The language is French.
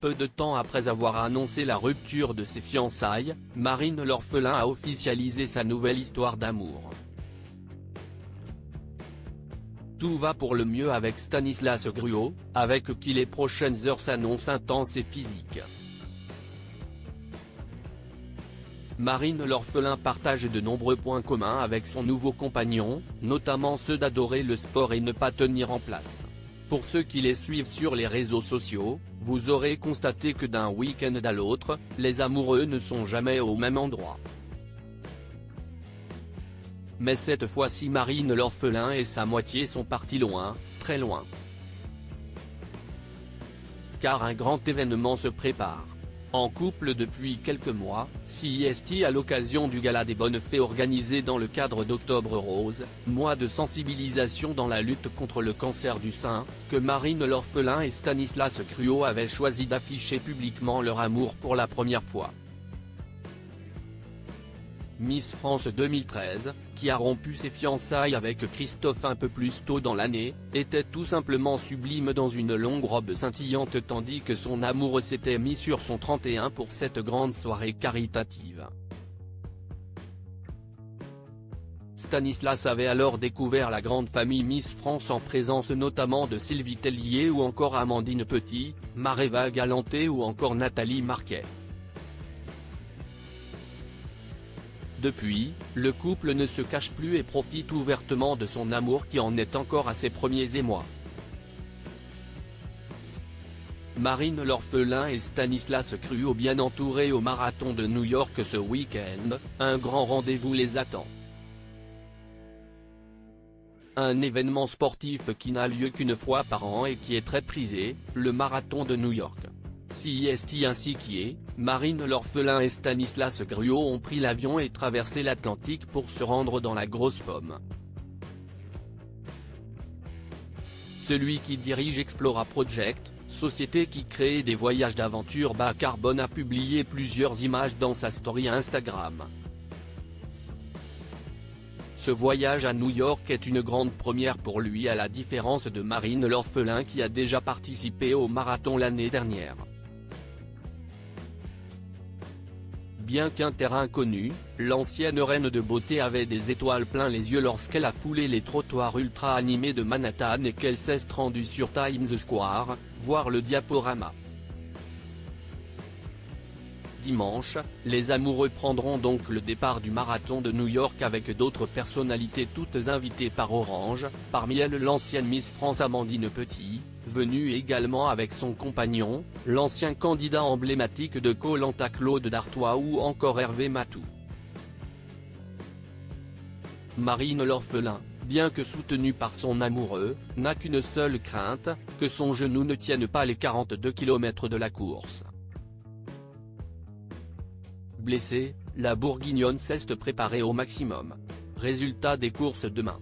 Peu de temps après avoir annoncé la rupture de ses fiançailles, Marine l'orphelin a officialisé sa nouvelle histoire d'amour. Tout va pour le mieux avec Stanislas Gruau, avec qui les prochaines heures s'annoncent intenses et physiques. Marine l'orphelin partage de nombreux points communs avec son nouveau compagnon, notamment ceux d'adorer le sport et ne pas tenir en place. Pour ceux qui les suivent sur les réseaux sociaux, vous aurez constaté que d'un week-end à l'autre, les amoureux ne sont jamais au même endroit. Mais cette fois-ci Marine l'orphelin et sa moitié sont partis loin, très loin. Car un grand événement se prépare. En couple depuis quelques mois, CIST à l'occasion du Gala des Bonnes Fées organisé dans le cadre d'Octobre Rose, mois de sensibilisation dans la lutte contre le cancer du sein, que Marine l'orphelin et Stanislas Gruau avaient choisi d'afficher publiquement leur amour pour la première fois. Miss France 2013, qui a rompu ses fiançailles avec Christophe un peu plus tôt dans l'année, était tout simplement sublime dans une longue robe scintillante tandis que son amoureux s'était mis sur son 31 pour cette grande soirée caritative. Stanislas avait alors découvert la grande famille Miss France en présence notamment de Sylvie Tellier ou encore Amandine Petit, Maréva Galanté ou encore Nathalie Marquet. Depuis, le couple ne se cache plus et profite ouvertement de son amour qui en est encore à ses premiers émois. Marine l'orphelin et Stanislas Gruau bien entourés au marathon de New York ce week-end, un grand rendez-vous les attend. Un événement sportif qui n'a lieu qu'une fois par an et qui est très prisé, le marathon de New York. CIST ainsi qu'I.E., Marine l'orphelin et Stanislas Gruau ont pris l'avion et traversé l'Atlantique pour se rendre dans la grosse pomme. Celui qui dirige Explora Project, société qui crée des voyages d'aventure bas carbone, a publié plusieurs images dans sa story Instagram. Ce voyage à New York est une grande première pour lui à la différence de Marine l'orphelin qui a déjà participé au marathon l'année dernière. Bien qu'un terrain connu, l'ancienne reine de beauté avait des étoiles plein les yeux lorsqu'elle a foulé les trottoirs ultra animés de Manhattan et qu'elle s'est rendue sur Times Square, voir le diaporama. Dimanche, les amoureux prendront donc le départ du marathon de New York avec d'autres personnalités toutes invitées par Orange, parmi elles l'ancienne Miss France Amandine Petit, venue également avec son compagnon, l'ancien candidat emblématique de Koh-Lanta Claude Dartois ou encore Hervé Matou. Marine l'orphelin, bien que soutenue par son amoureux, n'a qu'une seule crainte, que son genou ne tienne pas les 42 km de la course. Blessée, la Bourguignonne s'est préparée au maximum. Résultat des courses demain.